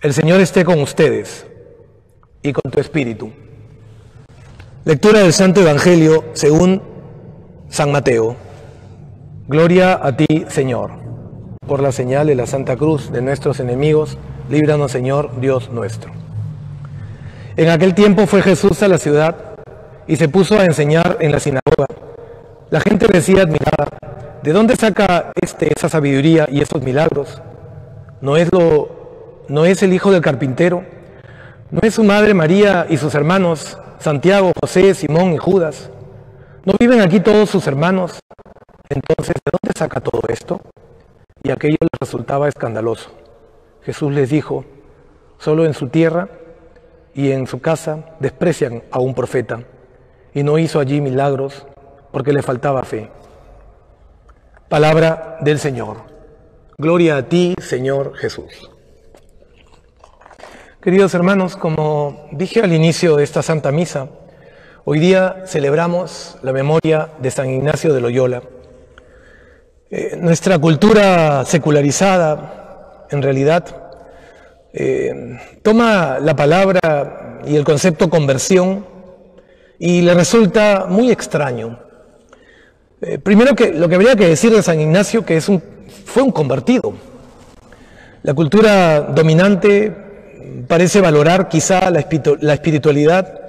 El Señor esté con ustedes y con tu espíritu. Lectura del Santo Evangelio según San Mateo. Gloria a ti, Señor. Por la señal de la Santa Cruz de nuestros enemigos, líbranos, Señor, Dios nuestro. En aquel tiempo fue Jesús a la ciudad y se puso a enseñar en la sinagoga. La gente decía admirada: ¿de dónde saca esa sabiduría y esos milagros? ¿No es el hijo del carpintero? ¿No es su madre María y sus hermanos Santiago, José, Simón y Judas? ¿No viven aquí todos sus hermanos? Entonces, ¿de dónde saca todo esto? Y aquello les resultaba escandaloso. Jesús les dijo: solo en su tierra y en su casa desprecian a un profeta, y no hizo allí milagros porque le faltaba fe. Palabra del Señor. Gloria a ti, Señor Jesús. Queridos hermanos, como dije al inicio de esta Santa Misa, hoy día celebramos la memoria de San Ignacio de Loyola. Nuestra cultura secularizada, en realidad, toma la palabra y el concepto conversión y le resulta muy extraño. Primero, lo que habría que decir de San Ignacio, que fue un convertido. La cultura dominante parece valorar quizá la espiritualidad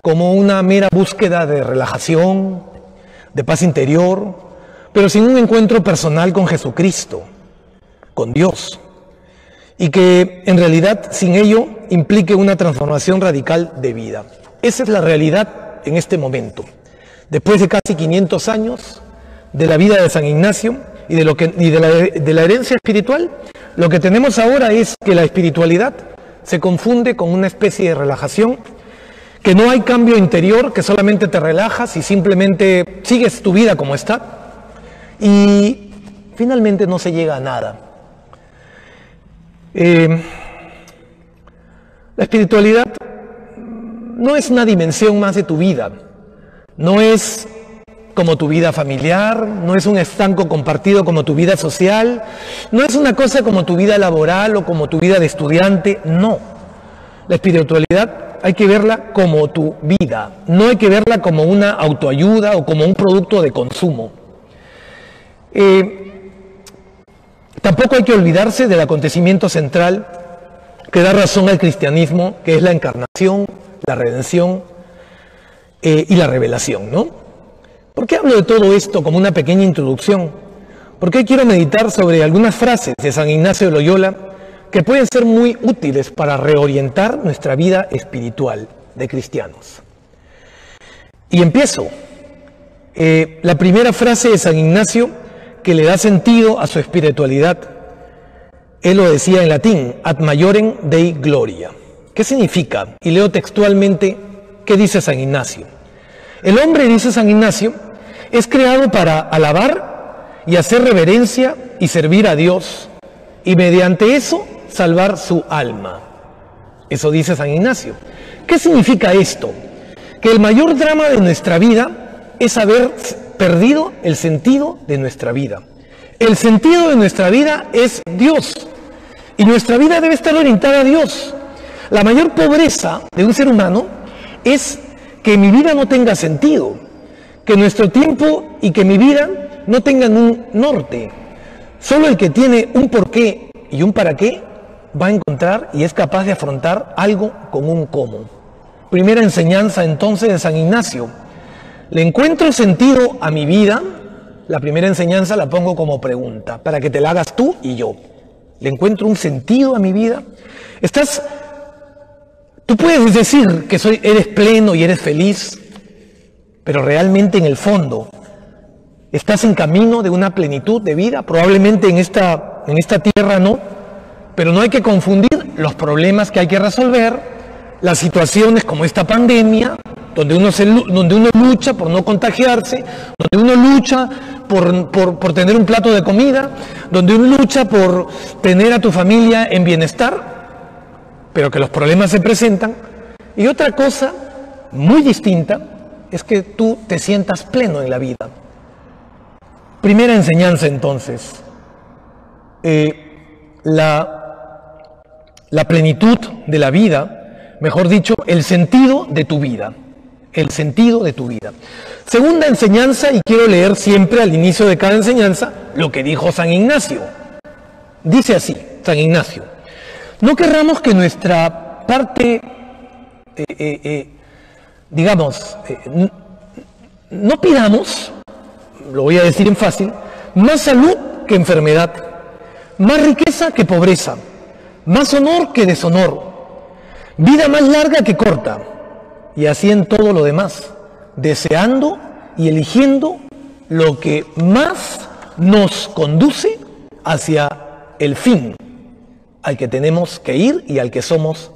como una mera búsqueda de relajación, de paz interior, pero sin un encuentro personal con Jesucristo, con Dios, y que en realidad sin ello implique una transformación radical de vida. Esa es la realidad en este momento. Después de casi 500 años de la vida de San Ignacio y de la herencia espiritual, lo que tenemos ahora es que la espiritualidad se confunde con una especie de relajación, que no hay cambio interior, que solamente te relajas y simplemente sigues tu vida como está, y finalmente no se llega a nada. La espiritualidad no es una dimensión más de tu vida, no es como tu vida familiar, no es un estanco compartido como tu vida social, no es una cosa como tu vida laboral o como tu vida de estudiante, no. La espiritualidad hay que verla como tu vida, no hay que verla como una autoayuda o como un producto de consumo. Tampoco hay que olvidarse del acontecimiento central que da razón al cristianismo, que es la encarnación, la redención y la revelación, ¿no? ¿Por qué hablo de todo esto como una pequeña introducción? Porque hoy quiero meditar sobre algunas frases de San Ignacio de Loyola que pueden ser muy útiles para reorientar nuestra vida espiritual de cristianos. Y empiezo. La primera frase de San Ignacio que le da sentido a su espiritualidad. Él lo decía en latín: ad maiorem Dei gloria. ¿Qué significa? Y leo textualmente qué dice San Ignacio. El hombre, dice San Ignacio, es creado para alabar y hacer reverencia y servir a Dios, y mediante eso salvar su alma. Eso dice San Ignacio. ¿Qué significa esto? Que el mayor drama de nuestra vida es haber perdido el sentido de nuestra vida. El sentido de nuestra vida es Dios, y nuestra vida debe estar orientada a Dios. La mayor pobreza de un ser humano es que mi vida no tenga sentido, que nuestro tiempo y que mi vida no tengan un norte. Solo el que tiene un porqué y un para qué va a encontrar y es capaz de afrontar algo con un cómo. Primera enseñanza entonces de San Ignacio. ¿Le encuentro sentido a mi vida? La primera enseñanza la pongo como pregunta, para que te la hagas tú y yo. ¿Le encuentro un sentido a mi vida? Tú puedes decir que eres pleno y eres feliz, pero realmente en el fondo estás en camino de una plenitud de vida. Probablemente en esta tierra no, pero no hay que confundir los problemas que hay que resolver, las situaciones como esta pandemia, donde uno lucha por no contagiarse, donde uno lucha por tener un plato de comida, donde uno lucha por tener a tu familia en bienestar, pero que los problemas se presentan. Y otra cosa muy distinta es que tú te sientas pleno en la vida. Primera enseñanza entonces, la la plenitud de la vida, mejor dicho, el sentido de tu vida. El sentido de tu vida. Segunda enseñanza, y quiero leer siempre al inicio de cada enseñanza lo que dijo San Ignacio. Dice así, San Ignacio: no querramos que nuestra parte, no pidamos, lo voy a decir en fácil, más salud que enfermedad, más riqueza que pobreza, más honor que deshonor, vida más larga que corta, y así en todo lo demás, deseando y eligiendo lo que más nos conduce hacia el fin al que tenemos que ir y al que somos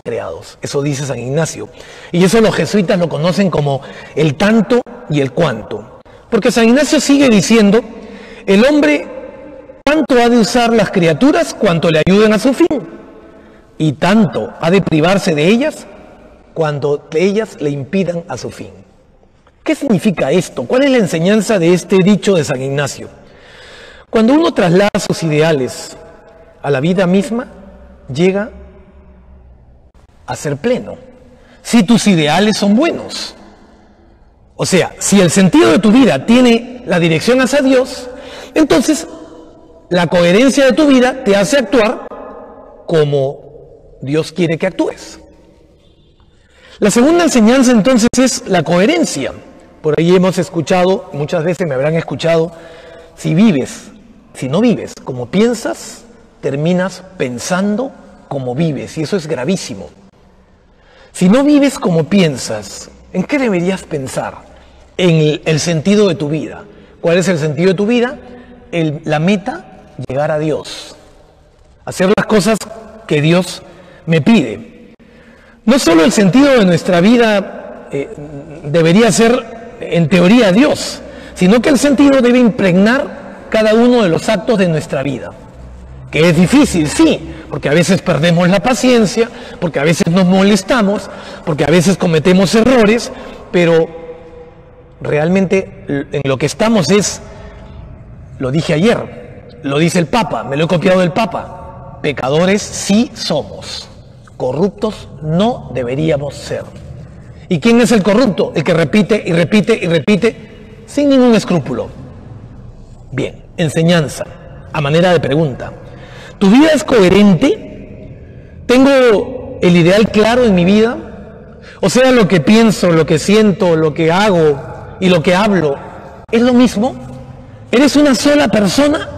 creados. Eso dice San Ignacio. Y eso los jesuitas lo conocen como el tanto y el cuanto. Porque San Ignacio sigue diciendo: el hombre tanto ha de usar las criaturas cuanto le ayuden a su fin, y tanto ha de privarse de ellas cuando ellas le impidan a su fin. ¿Qué significa esto? ¿Cuál es la enseñanza de este dicho de San Ignacio? Cuando uno traslada sus ideales a la vida misma, llega a ser pleno. Si tus ideales son buenos, o sea, si el sentido de tu vida tiene la dirección hacia Dios, entonces la coherencia de tu vida te hace actuar como Dios quiere que actúes. La segunda enseñanza entonces es la coherencia. Por ahí hemos escuchado, muchas veces me habrán escuchado: si no vives como piensas, terminas pensando como vives, y eso es gravísimo. Si no vives como piensas, ¿en qué deberías pensar? En el sentido de tu vida. ¿Cuál es el sentido de tu vida? La meta, llegar a Dios, hacer las cosas que Dios me pide. No solo el sentido de nuestra vida debería ser, en teoría, Dios, sino que el sentido debe impregnar cada uno de los actos de nuestra vida. Que es difícil, sí, porque a veces perdemos la paciencia, porque a veces nos molestamos, porque a veces cometemos errores, pero realmente en lo que estamos es, lo dije ayer, lo dice el Papa, me lo he copiado del Papa: pecadores sí somos, corruptos no deberíamos ser. ¿Y quién es el corrupto? El que repite y repite y repite sin ningún escrúpulo. Bien, enseñanza a manera de pregunta: ¿tu vida es coherente? ¿Tengo el ideal claro en mi vida? O sea, lo que pienso, lo que siento, lo que hago y lo que hablo, ¿es lo mismo? ¿Eres una sola persona?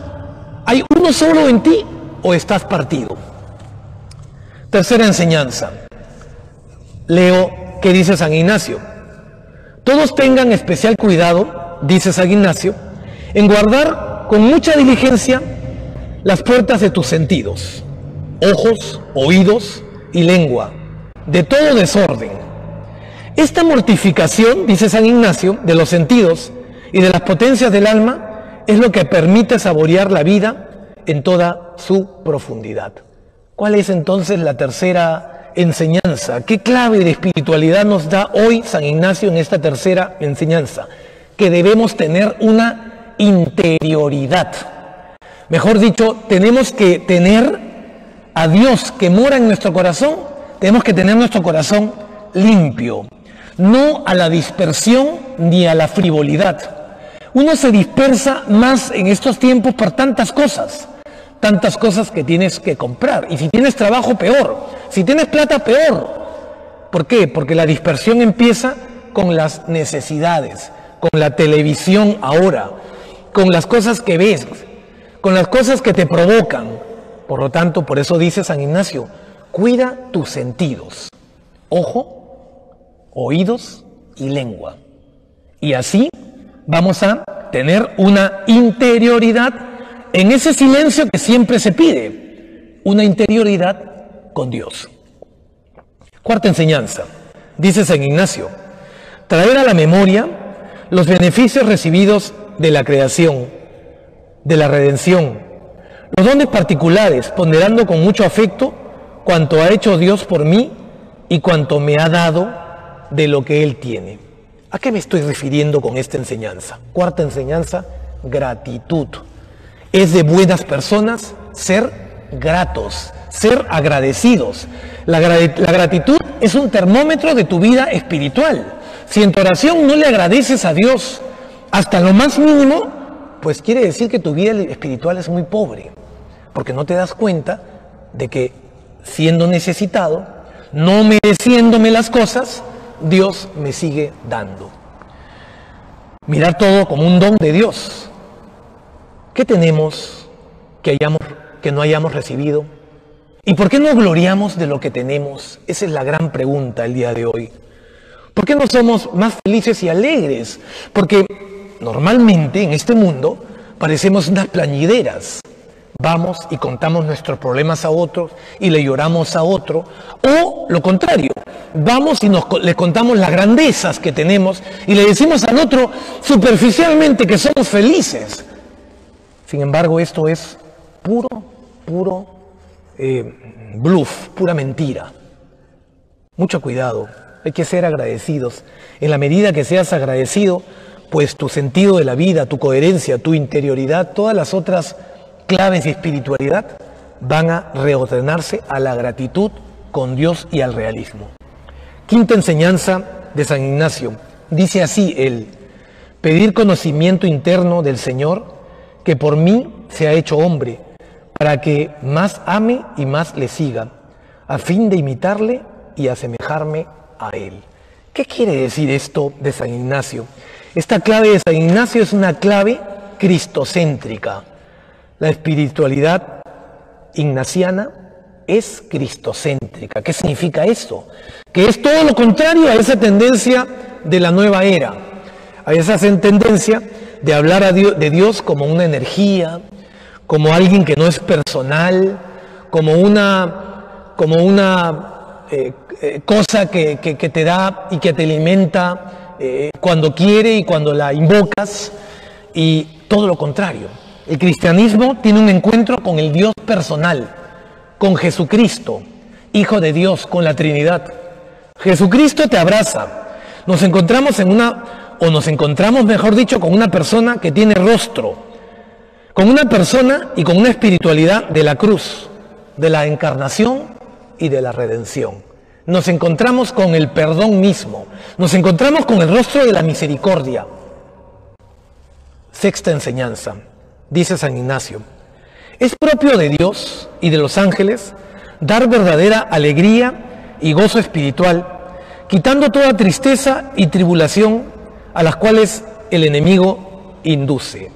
¿Hay uno solo en ti o estás partido? Tercera enseñanza. Leo que dice San Ignacio: todos tengan especial cuidado, dice San Ignacio, en guardar con mucha diligencia las puertas de tus sentidos, ojos, oídos y lengua, de todo desorden. Esta mortificación, dice San Ignacio, de los sentidos y de las potencias del alma es lo que permite saborear la vida en toda su profundidad. ¿Cuál es entonces la tercera enseñanza? ¿Qué clave de espiritualidad nos da hoy San Ignacio en esta tercera enseñanza? Que debemos tener una interioridad. Mejor dicho, tenemos que tener a Dios que mora en nuestro corazón, tenemos que tener nuestro corazón limpio, no a la dispersión ni a la frivolidad. Uno se dispersa más en estos tiempos por tantas cosas que tienes que comprar. Y si tienes trabajo, peor. Si tienes plata, peor. ¿Por qué? Porque la dispersión empieza con las necesidades, con la televisión ahora, con las cosas que ves, con las cosas que te provocan. Por lo tanto, por eso dice San Ignacio: cuida tus sentidos, ojo, oídos y lengua. Y así vamos a tener una interioridad en ese silencio que siempre se pide, una interioridad con Dios. Cuarta enseñanza, dice San Ignacio: traer a la memoria los beneficios recibidos de la creación, de la redención, los dones particulares, ponderando con mucho afecto cuanto ha hecho Dios por mí y cuanto me ha dado de lo que Él tiene. ¿A qué me estoy refiriendo con esta enseñanza? Cuarta enseñanza: gratitud. Es de buenas personas ser gratos, ser agradecidos. La gratitud es un termómetro de tu vida espiritual. Si en tu oración no le agradeces a Dios hasta lo más mínimo, pues quiere decir que tu vida espiritual es muy pobre, porque no te das cuenta de que siendo necesitado, no mereciéndome las cosas, Dios me sigue dando. Mirar todo como un don de Dios. ¿Qué tenemos que no hayamos recibido? ¿Y por qué no gloriamos de lo que tenemos? Esa es la gran pregunta el día de hoy. ¿Por qué no somos más felices y alegres? Porque normalmente en este mundo parecemos unas plañideras. Vamos y contamos nuestros problemas a otros y le lloramos a otro. O lo contrario, vamos y le contamos las grandezas que tenemos y le decimos al otro superficialmente que somos felices. Sin embargo, esto es puro bluff, pura mentira. Mucho cuidado, hay que ser agradecidos. En la medida que seas agradecido, pues tu sentido de la vida, tu coherencia, tu interioridad, todas las otras claves de espiritualidad van a reordenarse a la gratitud con Dios y al realismo. Quinta enseñanza de San Ignacio. Dice así él: pedir conocimiento interno del Señor, que por mí se ha hecho hombre, para que más ame y más le siga, a fin de imitarle y asemejarme a él. ¿Qué quiere decir esto de San Ignacio? Esta clave de San Ignacio es una clave cristocéntrica. La espiritualidad ignaciana es cristocéntrica. ¿Qué significa esto? Que es todo lo contrario a esa tendencia de la nueva era, a esa tendencia de hablar de Dios como una energía, como alguien que no es personal, como una cosa que te da y que te alimenta cuando quiere y cuando la invocas, y todo lo contrario. El cristianismo tiene un encuentro con el Dios personal, con Jesucristo, Hijo de Dios, con la Trinidad. Jesucristo te abraza. Nos encontramos mejor dicho, con una persona que tiene rostro, con una persona y con una espiritualidad de la cruz, de la encarnación y de la redención. Nos encontramos con el perdón mismo, nos encontramos con el rostro de la misericordia. Sexta enseñanza. Dice San Ignacio: es propio de Dios y de los ángeles dar verdadera alegría y gozo espiritual, quitando toda tristeza y tribulación a las cuales el enemigo induce.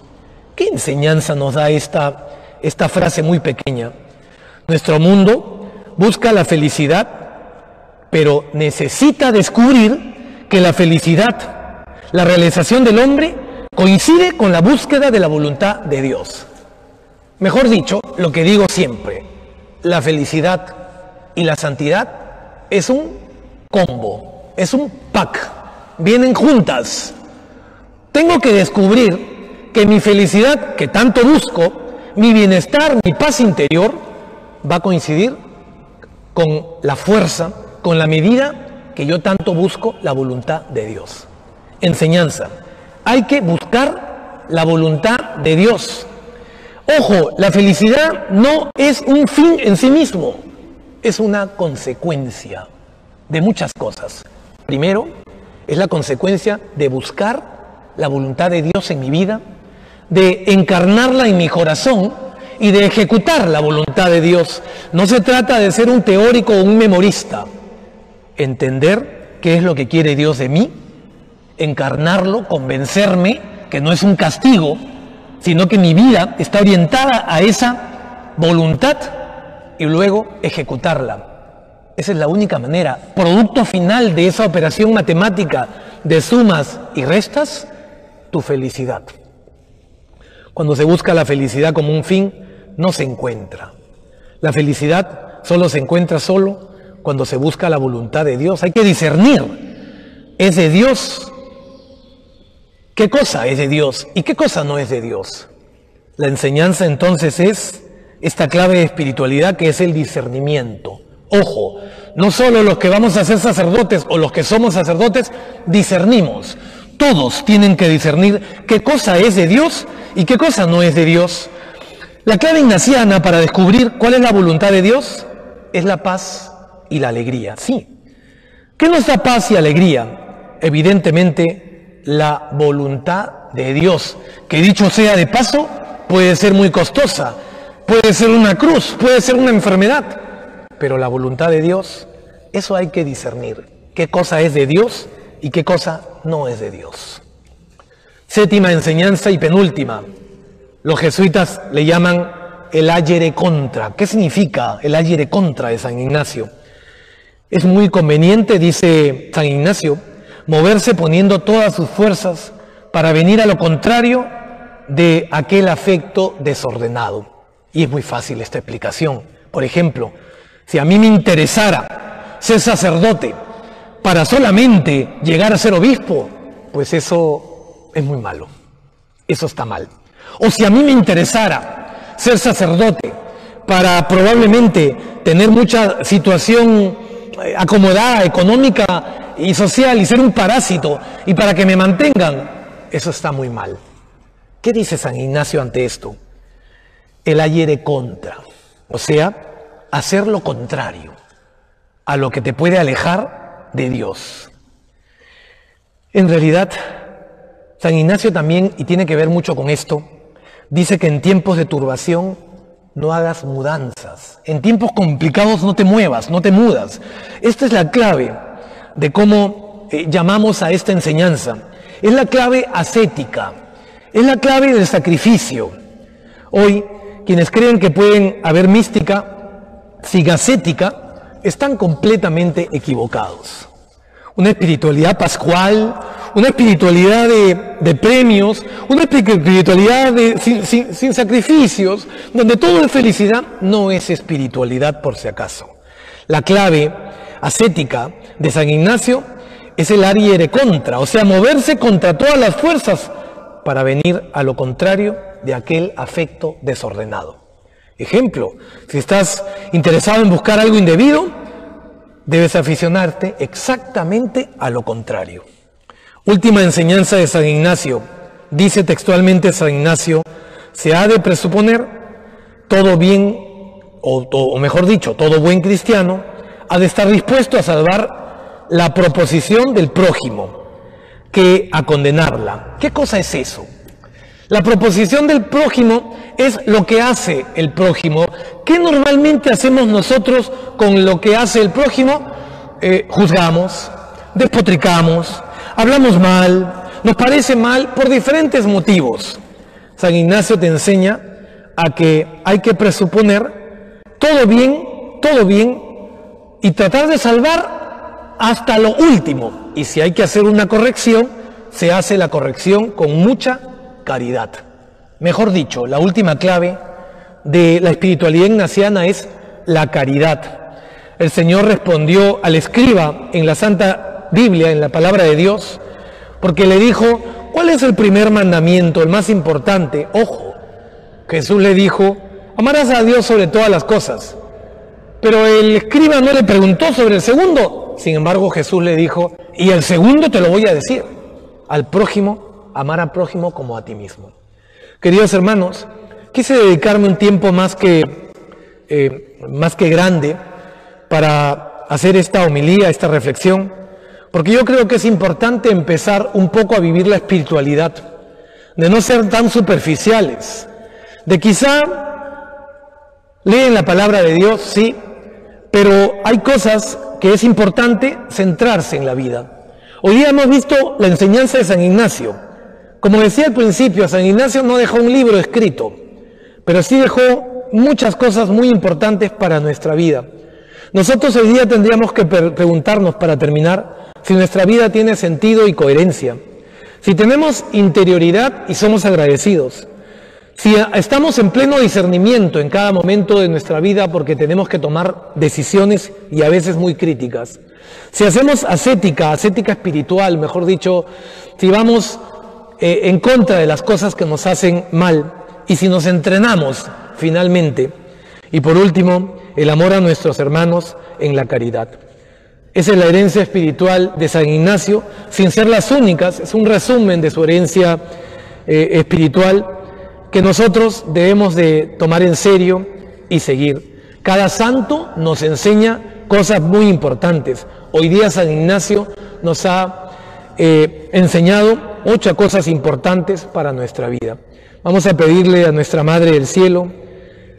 ¿Qué enseñanza nos da esta frase muy pequeña? Nuestro mundo busca la felicidad, pero necesita descubrir que la felicidad, la realización del hombre, coincide con la búsqueda de la voluntad de Dios. Mejor dicho, lo que digo siempre, la felicidad y la santidad es un combo, es un pack, vienen juntas. Tengo que descubrir que mi felicidad, que tanto busco, mi bienestar, mi paz interior, va a coincidir con la fuerza, con la medida que yo tanto busco la voluntad de Dios. Enseñanza. Hay que buscar la voluntad de Dios. Ojo, la felicidad no es un fin en sí mismo, es una consecuencia de muchas cosas. Primero, es la consecuencia de buscar la voluntad de Dios en mi vida, de encarnarla en mi corazón y de ejecutar la voluntad de Dios. No se trata de ser un teórico o un memorista. Entender qué es lo que quiere Dios de mí, encarnarlo, convencerme que no es un castigo, sino que mi vida está orientada a esa voluntad y luego ejecutarla. Esa es la única manera. Producto final de esa operación matemática de sumas y restas, tu felicidad. Cuando se busca la felicidad como un fin, no se encuentra. La felicidad solo se encuentra cuando se busca la voluntad de Dios. Hay que discernir. ¿Es de Dios? ¿Qué cosa es de Dios y qué cosa no es de Dios? La enseñanza entonces es esta clave de espiritualidad, que es el discernimiento. Ojo, no solo los que vamos a ser sacerdotes o los que somos sacerdotes discernimos. Todos tienen que discernir qué cosa es de Dios y qué cosa no es de Dios. La clave ignaciana para descubrir cuál es la voluntad de Dios es la paz y la alegría. Sí. ¿Qué nos da paz y alegría? Evidentemente, la voluntad de Dios, que dicho sea de paso, puede ser muy costosa, puede ser una cruz, puede ser una enfermedad, pero la voluntad de Dios, eso hay que discernir. ¿Qué cosa es de Dios y qué cosa no es de Dios? Séptima enseñanza y penúltima. Los jesuitas le llaman el agere contra. ¿Qué significa el agere contra de San Ignacio? Es muy conveniente, dice San Ignacio, moverse poniendo todas sus fuerzas para venir a lo contrario de aquel afecto desordenado. Y es muy fácil esta explicación. Por ejemplo, si a mí me interesara ser sacerdote para solamente llegar a ser obispo, pues eso es muy malo. Eso está mal. O si a mí me interesara ser sacerdote para probablemente tener mucha situación acomodada, económica y social y ser un parásito y para que me mantengan, eso está muy mal. ¿Qué dice San Ignacio ante esto? El agere contra, o sea, hacer lo contrario a lo que te puede alejar de Dios. En realidad, San Ignacio también, y tiene que ver mucho con esto, dice que en tiempos de turbación no hagas mudanzas. En tiempos complicados no te muevas, no te mudas. Esta es la clave de cómo llamamos a esta enseñanza. Es la clave ascética, es la clave del sacrificio. Hoy, quienes creen que pueden haber mística sin ascética, están completamente equivocados. Una espiritualidad pascual, una espiritualidad de premios, una espiritualidad sin sacrificios, donde todo es felicidad, no es espiritualidad por si acaso. La clave ascética de San Ignacio es el agere contra, o sea, moverse contra todas las fuerzas para venir a lo contrario de aquel afecto desordenado. Ejemplo, si estás interesado en buscar algo indebido, debes aficionarte exactamente a lo contrario. Última enseñanza de San Ignacio. Dice textualmente San Ignacio, se ha de presuponer todo bien, o mejor dicho, todo buen cristiano, ha de estar dispuesto a salvar la proposición del prójimo, que a condenarla. ¿Qué cosa es eso? La proposición del prójimo es lo que hace el prójimo. ¿Qué normalmente hacemos nosotros con lo que hace el prójimo? Juzgamos, despotricamos, hablamos mal, nos parece mal por diferentes motivos. San Ignacio te enseña a que hay que presuponer todo bien, y tratar de salvar hasta lo último. Y si hay que hacer una corrección, se hace la corrección con mucha caridad. Mejor dicho, la última clave de la espiritualidad ignaciana es la caridad. El Señor respondió al escriba en la Santa Biblia, en la palabra de Dios, porque le dijo, ¿cuál es el primer mandamiento, el más importante? Ojo, Jesús le dijo, amarás a Dios sobre todas las cosas. Pero el escriba no le preguntó sobre el segundo. Sin embargo, Jesús le dijo, y el segundo te lo voy a decir, al prójimo, amar al prójimo como a ti mismo. Queridos hermanos, quise dedicarme un tiempo más que grande para hacer esta homilía, esta reflexión, porque yo creo que es importante empezar un poco a vivir la espiritualidad, de no ser tan superficiales, de quizá leen la palabra de Dios, sí, pero hay cosas que es importante centrarse en la vida. Hoy día hemos visto la enseñanza de San Ignacio. Como decía al principio, San Ignacio no dejó un libro escrito, pero sí dejó muchas cosas muy importantes para nuestra vida. Nosotros hoy día tendríamos que preguntarnos, para terminar, si nuestra vida tiene sentido y coherencia, si tenemos interioridad y somos agradecidos, si estamos en pleno discernimiento en cada momento de nuestra vida porque tenemos que tomar decisiones y a veces muy críticas, si hacemos ascética espiritual, mejor dicho, si vamos en contra de las cosas que nos hacen mal y si nos entrenamos finalmente, y por último, el amor a nuestros hermanos en la caridad. Esa es la herencia espiritual de San Ignacio, sin ser las únicas, es un resumen de su herencia espiritual, que nosotros debemos de tomar en serio y seguir. Cada santo nos enseña cosas muy importantes. Hoy día San Ignacio nos ha enseñado 8 cosas importantes para nuestra vida. Vamos a pedirle a nuestra Madre del Cielo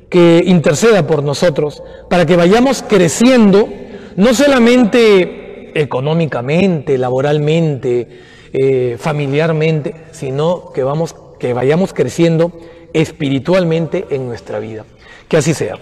que interceda por nosotros para que vayamos creciendo, no solamente económicamente, laboralmente, familiarmente, sino que vayamos creciendo espiritualmente en nuestra vida. Que así sea.